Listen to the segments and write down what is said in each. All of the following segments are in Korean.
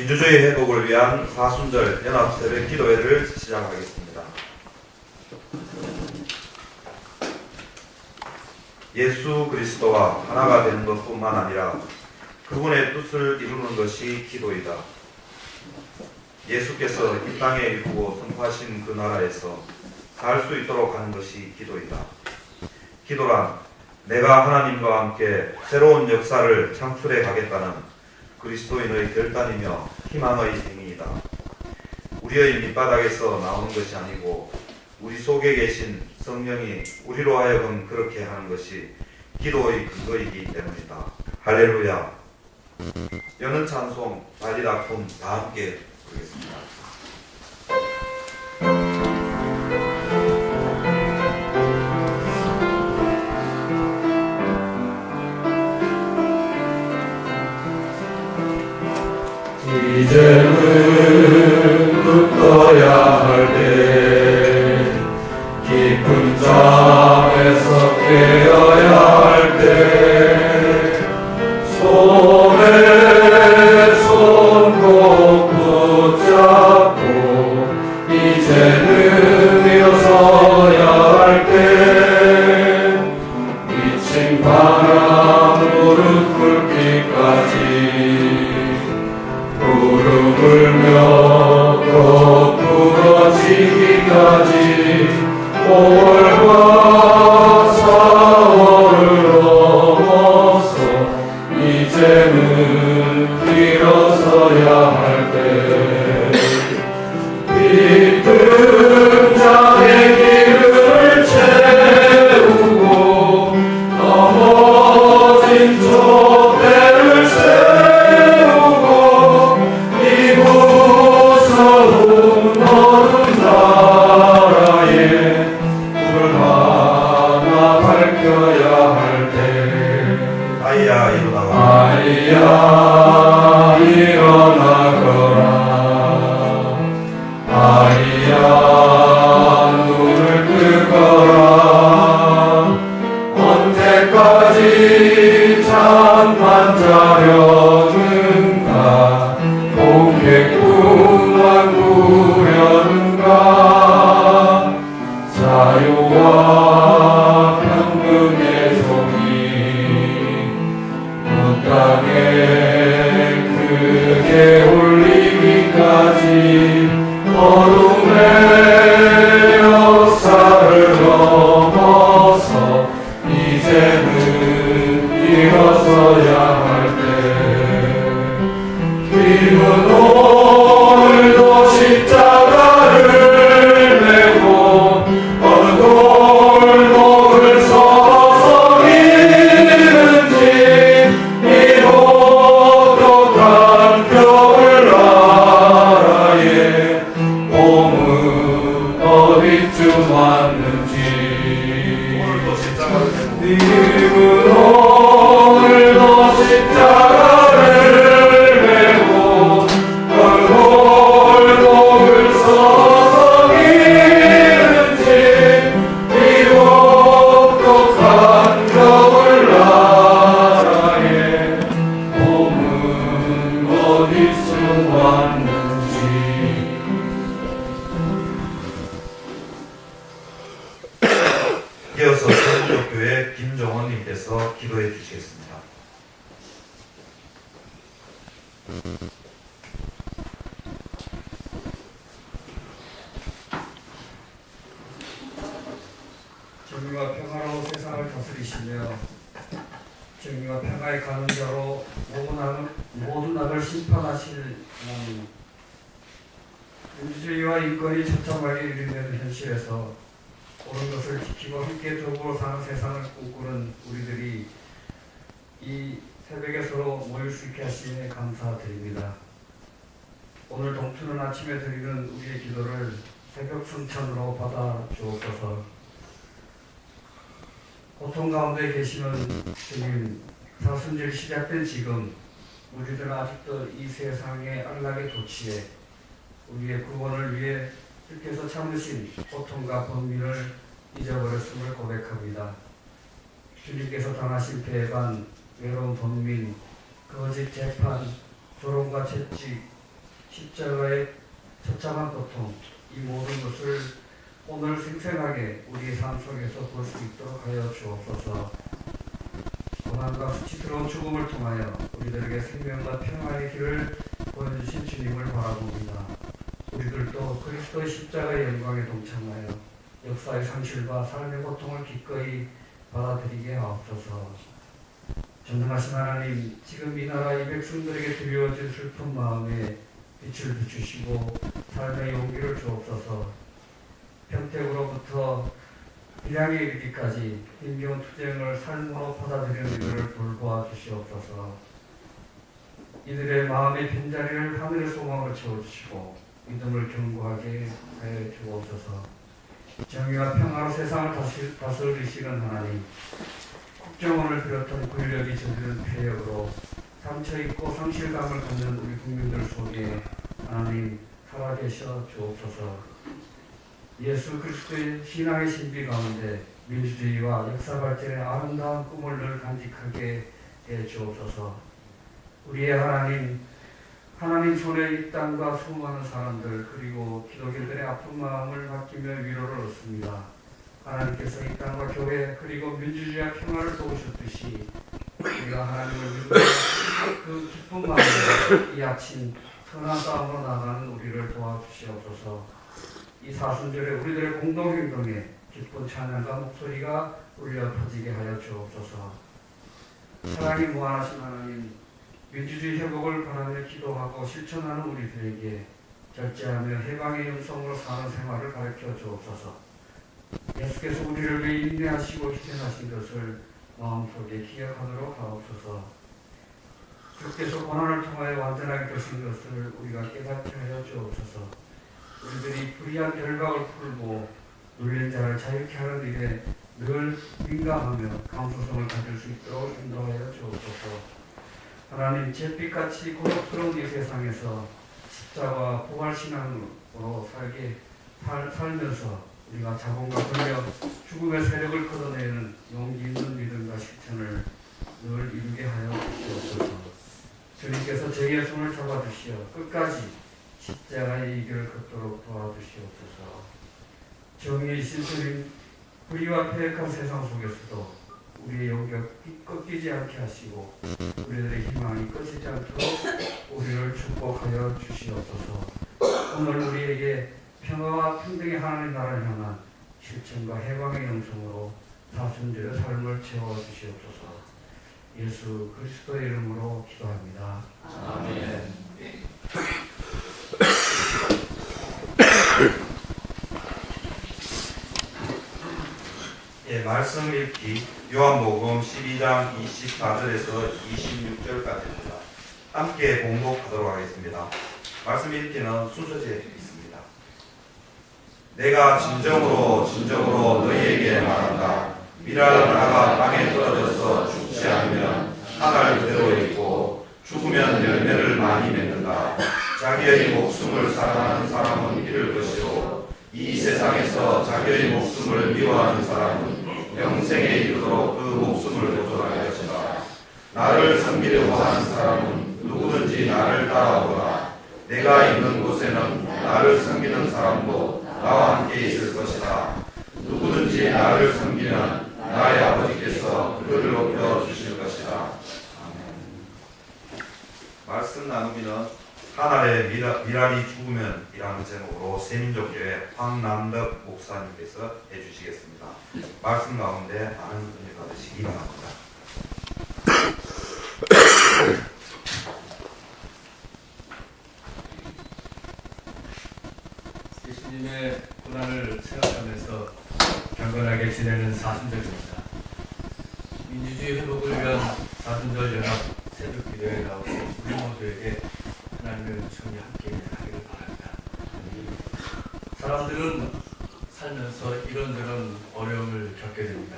민주주의 회복을 위한 사순절 연합 새벽 기도회를 시작하겠습니다. 예수 그리스도와 하나가 되는 것뿐만 아니라 그분의 뜻을 이루는 것이 기도이다. 예수께서 이 땅에 이루고 선포하신 그 나라에서 살 수 있도록 하는 것이 기도이다. 기도란 내가 하나님과 함께 새로운 역사를 창출해 가겠다는 그리스도인의 결단이며 희망의 행위이다. 우리의 밑바닥에서 나오는 것이 아니고 우리 속에 계신 성령이 우리로 하여금 그렇게 하는 것이 기도의 근거이기 때문이다. 할렐루야. 여는 찬송, 발리다품 다 함께 부르겠습니다. 이제는 붙어야 할 때, 깊은 잠에서 깨어야 할 때, 손에 손 꼭 붙잡고 이제는 일어서야 할 때, 미친 바람 무릎 꿇기까지 울며 또 부러지기까지 5월과 4월을 넘어서 이제는 일어서야 할 때 빗든 자의 길을 채우고 넘어진 촛대를 아이야 일어나거라. 아이야 눈을 뜨거라. 언제까지 잠만 자려는가. 공개꿈만 꾸려는가. 자유와 평등의 종이 땅에 크게 울리기까지 어둠의 역사를 넘어서 이제는 일어서야 할 때 우리는 오늘도 십자가를 메고 어느 골목을 서서 서기는지 어디쯤 왔는지 오늘도 십자가를 메고 골목을 서서 서기는지 이곳 독한 겨울나라에 봄은 어디쯤 왔는지. 이어서 서울교회 김정원님께서 기도해 주시겠습니다. 정의와 평화로 세상을 다스리시며 정의와 평화의 가는 자로 모든 악을 심판하실 하나님, 민주주의와 인권이 처참하게 유린되는 현실에서 옳은 것을 지키고 함께 더불어 사는 세상을 꿈꾸는 우리들이 이 새벽에 서로 모일 수 있게 하시니 감사드립니다. 오늘 동트는 아침에 드리는 우리의 기도를 새벽 순찬으로 받아 주옵소서. 고통 가운데 계시는 주님, 사순절 시작된 지금 우리들은 아직도 이 세상의 안락의 도취에 우리의 구원을 위해 주께서 참으신 고통과 번민을 잊어버렸음을 고백합니다. 주님께서 당하신 배반, 외로운 번민, 거짓 재판, 조롱과 채찍, 십자가의 처참한 고통, 이 모든 것을 오늘 생생하게 우리의 삶 속에서 볼 수 있도록 하여 주옵소서. 고난과 수치스러운 죽음을 통하여 우리들에게 생명과 평화의 길을 보여주신 주님을 바라봅니다. 우리들도 그리스도의 십자가의 영광에 동참하여 역사의 상실과 삶의 고통을 기꺼이 받아들이게 하옵소서. 전능하신 하나님, 지금 이 나라 이 백성들에게 드리워진 슬픈 마음에 빛을 비추시고 삶의 용기를 주옵소서. 평택으로부터 밀양에 이르기까지 힘겨운 투쟁을 삶으로 받아들이는 이들을 돌보아 주시옵소서. 이들의 마음의 빈자리를 하늘의 소망으로 채워주시고 믿음을 견고하게 하여 주옵소서. 정의와 평화로 세상을 다스리시는 하나님, 국정원을 비롯한 권력이 저지른 폐역으로 상처있고 상실감을 갖는 우리 국민들 속에 하나님 살아계셔 주옵소서. 예수 그리스도의 신앙의 신비 가운데 민주주의와 역사 발전의 아름다운 꿈을 늘 간직하게 해 주옵소서. 우리의 하나님 손에 이 땅과 수많은 사람들 그리고 기독인들의 아픈 마음을 맡기며 위로를 얻습니다. 하나님께서 이 땅과 교회 그리고 민주주의와 평화를 도우셨듯이 우리가 하나님을 믿는 그 기쁜 마음으로 이 아침 선한 싸움으로 나가는 우리를 도와주시옵소서. 이 사순절에 우리들의 공동행동에 기쁜 찬양과 목소리가 울려 퍼지게 하여 주옵소서. 사랑이 무한하신 하나님, 민주주의 회복을 바라며 기도하고 실천하는 우리들에게 절제하며 해방의 영성으로 사는 생활을 가르쳐 주옵소서. 예수께서 우리를 위해 인내하시고 희생하신 것을 마음속에 기억하도록 하옵소서. 주께서 고난을 통하여 완전하게 되신 것을 우리가 깨닫게 하여 주옵소서. 우리들이 불의한 결박을 풀고 눌린 자를 자유케 하는 일에 늘 민감하며 감수성을 가질 수 있도록 인도하여 주옵소서. 하나님, 잿빛같이 고독스러운 이 세상에서 십자가 부활신앙으로 살면서 우리가 자본과 권력, 죽음의 세력을 걷어내는 용기 있는 믿음과 실천을 늘 이루게 하여 주옵소서. 주님께서 저희의 손을 잡아주시어 끝까지 십자가의 이 길을 걷도록 도와주시옵소서. 정의이신 주님, 불의와 폐역한 세상 속에서도 우리의 용기가 꺾이지 않게 하시고 우리들의 희망이 꺼지지 않도록 우리를 축복하여 주시옵소서. 오늘 우리에게 평화와 평등의 하나님 나라를 향한 실천과 해방의 영성으로 사순절의 삶을 채워주시옵소서. 예수 그리스도의 이름으로 기도합니다. 아멘. 예, 말씀 읽기 요한복음 12장 24절에서 26절까지입니다. 함께 봉독하도록 하겠습니다. 말씀 읽기는 순서대로 있습니다. 내가 진정으로 너희에게 말한다. 미랄 하나가 땅에 떨어져서 죽지 않으면 한 알 그대로 있고 죽으면 열매를 많이 맺는다. 자기의 목숨을 사랑하는 사람은 잃을 것이요 이 세상에서 자기의 목숨을 미워하는 사람은 영생에 이르도록 그 목숨을 보존할 것이다. 나를 섬기려고 하는 사람은 누구든지 나를 따라오거나 내가 있는 곳에는 나를 섬기는 사람도 나와 함께 있을 것이다. 누구든지 나를 섬기면 나의 아버지께서 그를 높여 주실 것이다. 아멘. 말씀 나누기는 하늘의 미랄이 죽으면 이라는 제목으로 세민족교회 황남덕 목사님께서 해주시겠습니다. 말씀 가운데 많은 은혜 받으시기 바랍니다. 예수님의 고난을 생각하면서 경건하게 지내는 사순절입니다. 민주주의 회복을 위한 사순절 연합 새벽 기도에 나오신 우리 모두에게 하나님의 은총이 함께 하기를 바랍니다. 사람들은 살면서 이런저런 어려움을 겪게 됩니다.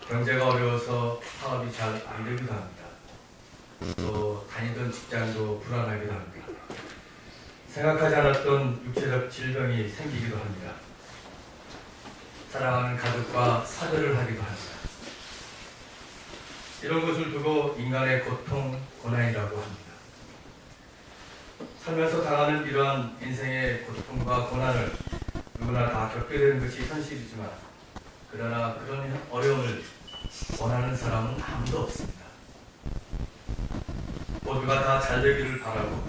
경제가 어려워서 사업이 잘 안 되기도 합니다. 또 다니던 직장도 불안하기도 합니다. 생각하지 않았던 육체적 질병이 생기기도 합니다. 사랑하는 가족과 사별을 하기도 합니다. 이런 것을 두고 인간의 고통, 고난이라고 합니다. 살면서 당하는 이러한 인생의 고통과 고난을 누구나 다 겪게 되는 것이 현실이지만 그러나 그런 어려움을 원하는 사람은 아무도 없습니다. 모두가 다 잘 되기를 바라고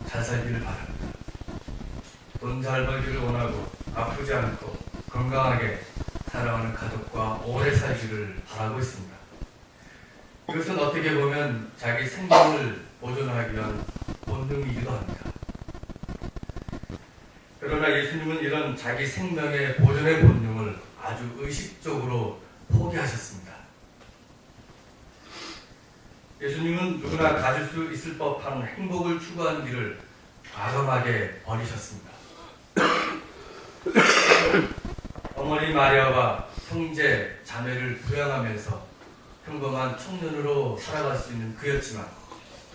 잘 살기를 바랍니다. 돈 잘 벌기를 원하고 아프지 않고 건강하게 사랑하는 가족과 오래 살기를 바라고 있습니다. 이것은 어떻게 보면 자기 생명을 보존하기 위한 본능이기도 합니다. 그러나 예수님은 이런 자기 생명의 보존의 본능을 아주 의식적으로 포기하셨습니다. 예수님은 누구나 가질 수 있을 법한 행복을 추구하는 길을 과감하게 버리셨습니다. 어머니 마리아와 형제, 자매를 부양하면서 평범한 청년으로 살아갈 수 있는 그였지만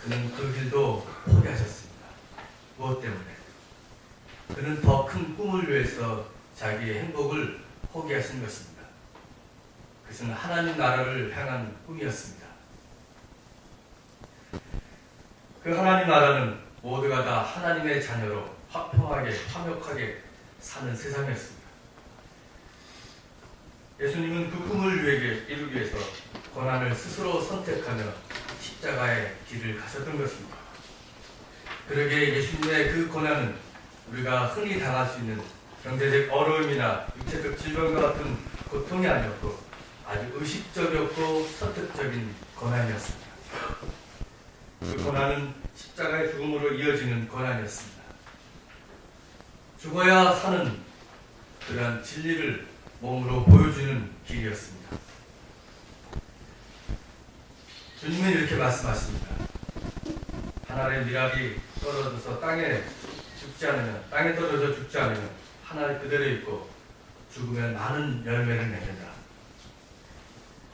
그는 그 길도 포기하셨습니다. 무엇 때문에? 그는 더 큰 꿈을 위해서 자기의 행복을 포기하신 것입니다. 그것은 하나님 나라를 향한 꿈이었습니다. 그 하나님 나라는 모두가 다 하나님의 자녀로 화평하게, 화목하게 사는 세상이었습니다. 예수님은 그 꿈을 이루기 위해서 고난을 스스로 선택하며 십자가의 길을 가셨던 것입니다. 그러기에 예수님의 그 고난은 우리가 흔히 당할 수 있는 경제적 어려움이나 육체적 질병과 같은 고통이 아니었고 아주 의식적이었고 선택적인 고난이었습니다. 그 고난은 십자가의 죽음으로 이어지는 고난이었습니다. 죽어야 사는 그러한 진리를 몸으로 보여주는 길이었습니다. 주님은 이렇게 말씀하십니다. 하나의 미랄이 떨어져서 땅에 떨어져 죽지 않으면 하나를 그대로 있고 죽으면 많은 열매를 맺는다.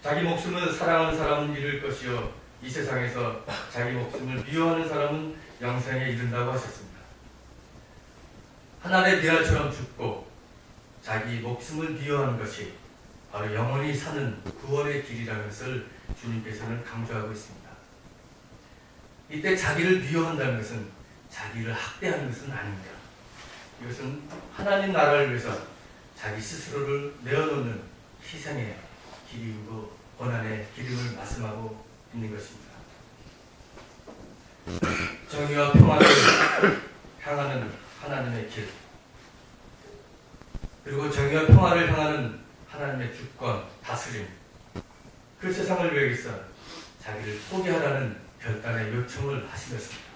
자기 목숨을 사랑하는 사람은 잃을 것이요 이 세상에서 자기 목숨을 미워하는 사람은 영생에 이른다고 하셨습니다. 하나의 미랄처럼 죽고 자기 목숨을 미워하는 것이 바로 영원히 사는 구원의 길이라는 것을 주님께서는 강조하고 있습니다. 이때 자기를 미워한다는 것은 자기를 학대하는 것은 아닙니다. 이것은 하나님 나라를 위해서 자기 스스로를 내어놓는 희생의 길이고 고난의 기름을 말씀하고 있는 것입니다. 정의와 평화를 향하는 하나님의 길, 그리고 정의와 평화를 향하는 하나님의 주권, 다스림, 그 세상을 위해서 자기를 포기하라는 결단의 요청을 하신 것입니다.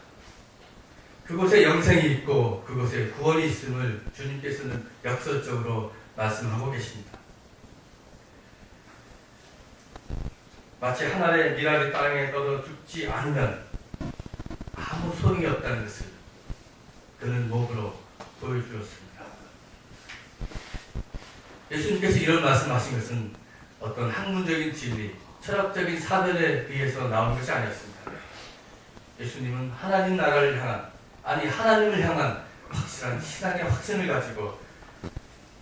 그곳에 영생이 있고 그곳에 구원이 있음을 주님께서는 역설적으로 말씀하고 계십니다. 마치 하나의 미랄이 땅에 떠도 죽지 않으면 아무 소용이 없다는 것을 그는 몸으로 보여주었습니다. 예수님께서 이런 말씀하신 것은 어떤 학문적인 진리, 철학적인 사변에 의해서 나온 것이 아니었습니다. 예수님은 하나님 나라를 향한, 아니 하나님을 향한 확실한 신앙의 확신을 가지고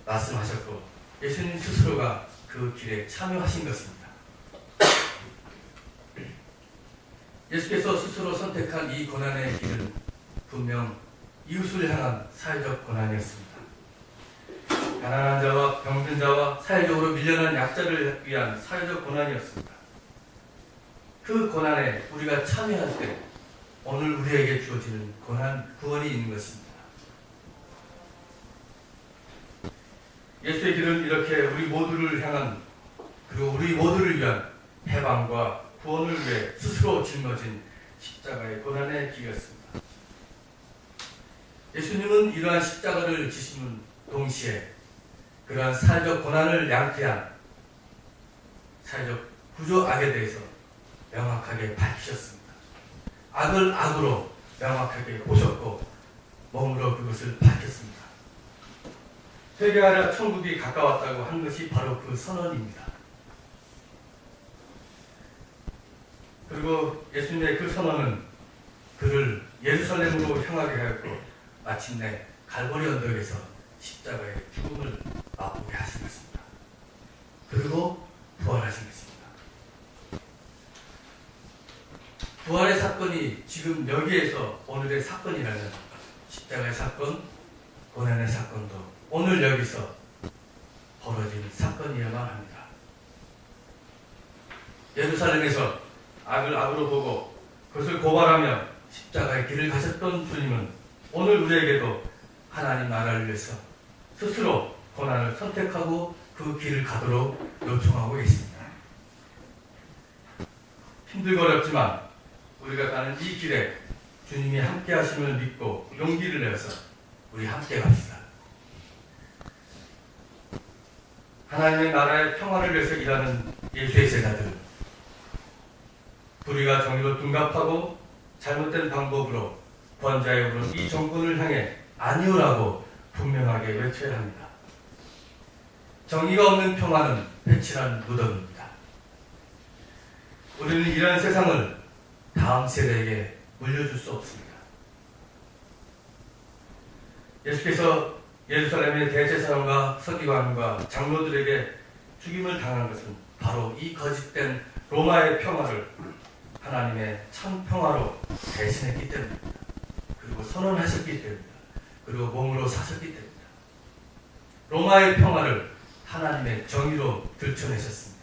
말씀하셨고 예수님 스스로가 그 길에 참여하신 것입니다. 예수께서 스스로 선택한 이 고난의 길은 분명 이웃을 향한 사회적 고난이었습니다. 가난한 자와 병든 자와 사회적으로 밀려난 약자를 위한 사회적 고난이었습니다. 그 고난에 우리가 참여할 때 오늘 우리에게 주어지는 고난, 구원이 있는 것입니다. 예수의 길은 이렇게 우리 모두를 향한, 그리고 우리 모두를 위한 해방과 구원을 위해 스스로 짊어진 십자가의 고난의 길이었습니다. 예수님은 이러한 십자가를 지시는 동시에 그러한 사회적 고난을 양태한 사회적 구조악에 대해서 명확하게 밝히셨습니다. 악을 악으로 명확하게 보셨고 몸으로 그것을 밝혔습니다. 회개하라 천국이 가까웠다고 한 것이 바로 그 선언입니다. 그리고 예수님의 그 선언은 그를 예루살렘으로 향하게 하였고 마침내 갈보리 언덕에서 십자가의 죽음을 맛보게 하신 것입니다. 그리고 부활하신 것입니다. 부활의 사건이 사건이 지금 여기에서 오늘의 사건이라면 십자가의 사건, 고난의 사건도 오늘 여기서 벌어진 사건이어야만 합니다. 예루살렘에서 악을 악으로 보고 그것을 고발하며 십자가의 길을 가셨던 주님은 오늘 우리에게도 하나님 나라를 위해서 스스로 고난을 선택하고 그 길을 가도록 요청하고 계십니다. 힘들고 어렵지만 우리가 가는 이 길에 주님이 함께 하심을 믿고 용기를 내어서 우리 함께 갑시다. 하나님의 나라의 평화를 위해서 일하는 예수의 제자들, 불의가 정의로 둔갑하고 잘못된 방법으로 권좌에 오른 이 정권을 향해 아니오라고 분명하게 외쳐야 합니다. 정의가 없는 평화는 배칠한 무덤입니다. 우리는 이런 세상을 다음 세대에게 물려줄 수 없습니다. 예수께서 예루살렘의 대제사장과 서기관과 장로들에게 죽임을 당한 것은 바로 이 거짓된 로마의 평화를 하나님의 참 평화로 대신했기 때문입니다. 그리고 선언하셨기 때문입니다. 그리고 몸으로 사셨기 때문입니다. 로마의 평화를 하나님의 정의로 들춰내셨습니다.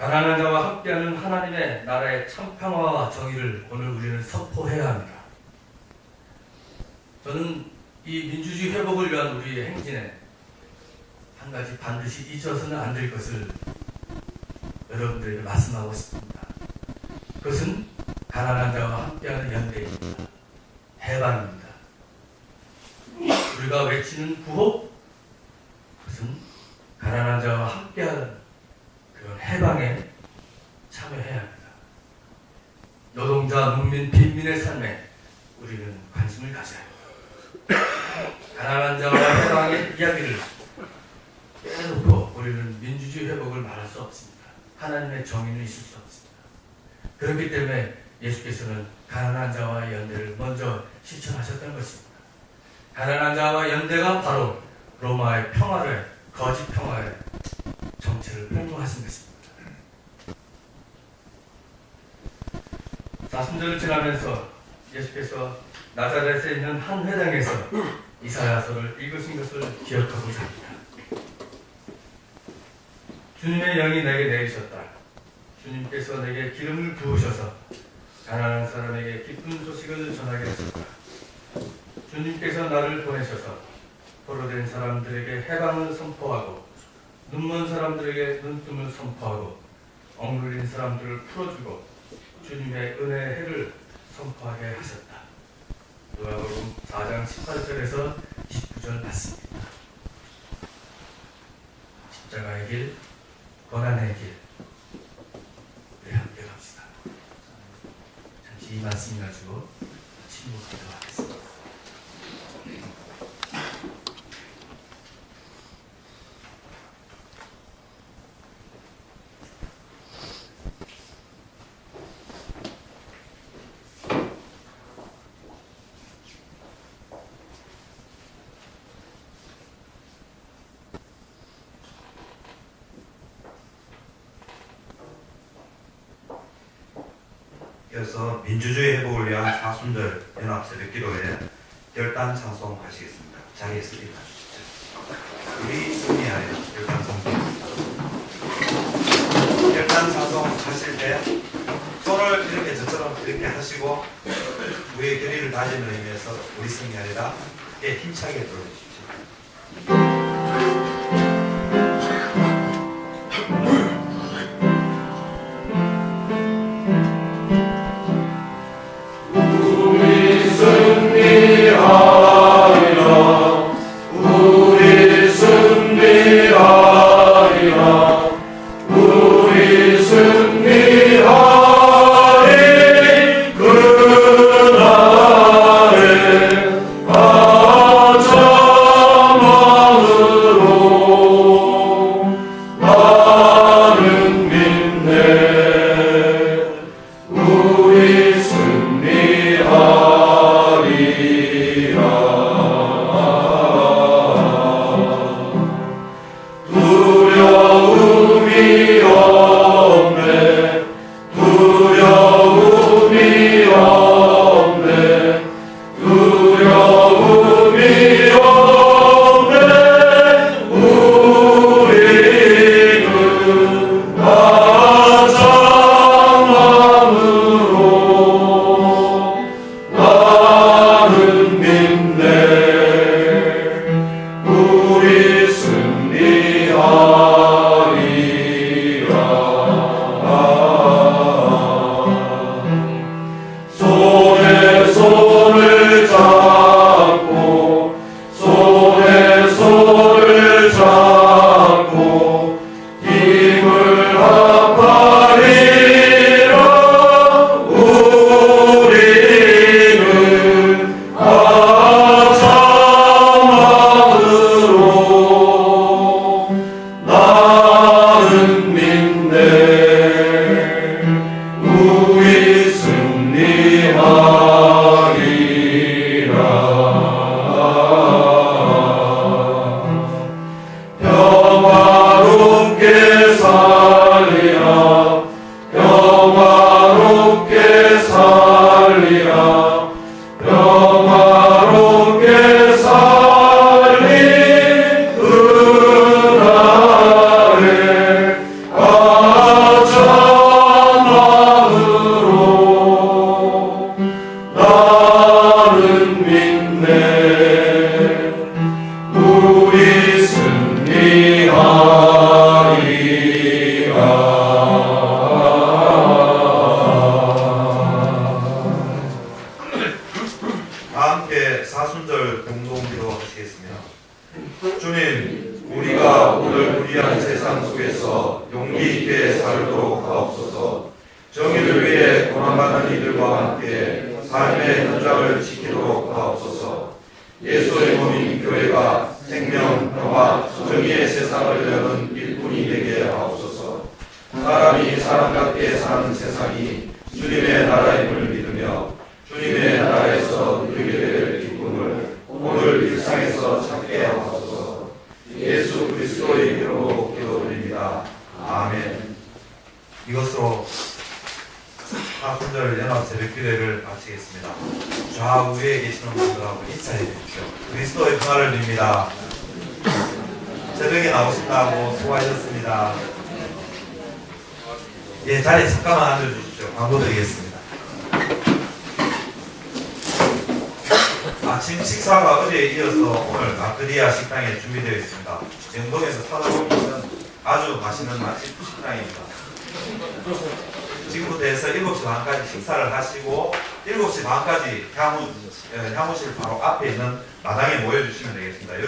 가난한 자와 함께하는 하나님의 나라의 참 평화와 정의를 오늘 우리는 선포해야 합니다. 저는 이 민주주의 회복을 위한 우리의 행진에 한 가지 반드시 잊어서는 안 될 것을 여러분들에게 말씀하고 싶습니다. 그것은 가난한 자와 함께하는 연대입니다. 해방입니다. 우리가 외치는 구호, 그것은 가난한 자와 함께하는 그런 해방에 참여해야 합니다. 노동자, 농민, 빈민의 삶에 우리는 관심을 가져야 합니다. 가난한 자와 해방의 이야기를 빼놓고 우리는 민주주의 회복을 말할 수 없습니다. 하나님의 정의는 있을 수 없습니다. 그렇기 때문에 예수께서는 가난한 자와의 연대를 먼저 실천하셨던 것입니다. 가난한 자와 연대가 바로 로마의 평화를, 거짓 평화의 정체를 폭로하신 것입니다. 사순절을 지나면서 예수께서 나사렛에 있는 한 회당에서 이사야서를 읽으신 것을 기억하고자 합니다. 주님의 영이 내게 내리셨다. 주님께서 내게 기름을 부으셔서 가난한 사람에게 기쁜 소식을 전하게 하셨다. 주님께서 나를 보내셔서 포로된 사람들에게 해방을 선포하고 눈먼 사람들에게 눈뜸을 선포하고 억눌린 사람들을 풀어주고 주님의 은혜의 해를 선포하게 하셨다. 누가복음 4장 18절에서 19절 말씀입니다. 십자가의 길, 고난의 길, 우리 함께 갑시다. 잠시 이 말씀 가지고 침묵하도록 하겠습니다. 이어서 민주주의 회복을 위한 사순절 연합 새벽기도에 결단 찬송 하시겠습니다. 자리에서 일어나 주시죠. 우리 승리하여 결단 찬송. 결단 찬송 하실 때 손을 이렇게 저처럼 이렇게 하시고 우리의 결의를 다짐을 의미해서 우리 승리하리라 크게 힘차게 불러주십시오. 두려움이 없네. 다 함께 사순절 공동기도 하시겠습니다. 주님, 우리가 오늘 불의한 세상 속에서 용기 있게 살도록 하옵소서. 정의를 위해 고난받는 이들과 함께 삶의 현장을 지키도록 하옵소서. 예수의 몸인 교회가 생명, 평화, 정의의 세상을 여는 일꾼이 되게 하옵소서. 사람이 사람답게 사는 세상이 주님의 나라임을 믿으며 주님의 나라에서 누리게 될 기쁨을 오늘 일상에서 찾게 하옵소서. 예수 그리스도의 이름으로 기도드립니다. 아멘. 이것으로 사순절 연합 새벽기도회를 마치겠습니다. 좌우에 계시는 분들하고 인사해 주십시오. 그리스도의 평화를 빕니다. 새벽에 나오신다고 수고하셨습니다. 예, 자리에 잠깐만 앉아주십시오. 광고 드리겠습니다. 아침 식사가 어제에 이어서 오늘 마크리아 식당에 준비되어 있습니다. 영동에서 찾아보면 아주 맛있는 맛집 식당입니다. 지금부터 해서 7시 반까지 식사를 하시고 7시 반까지 향후실 바로 앞에 있는 마당에 모여주시면 되겠습니다. 여기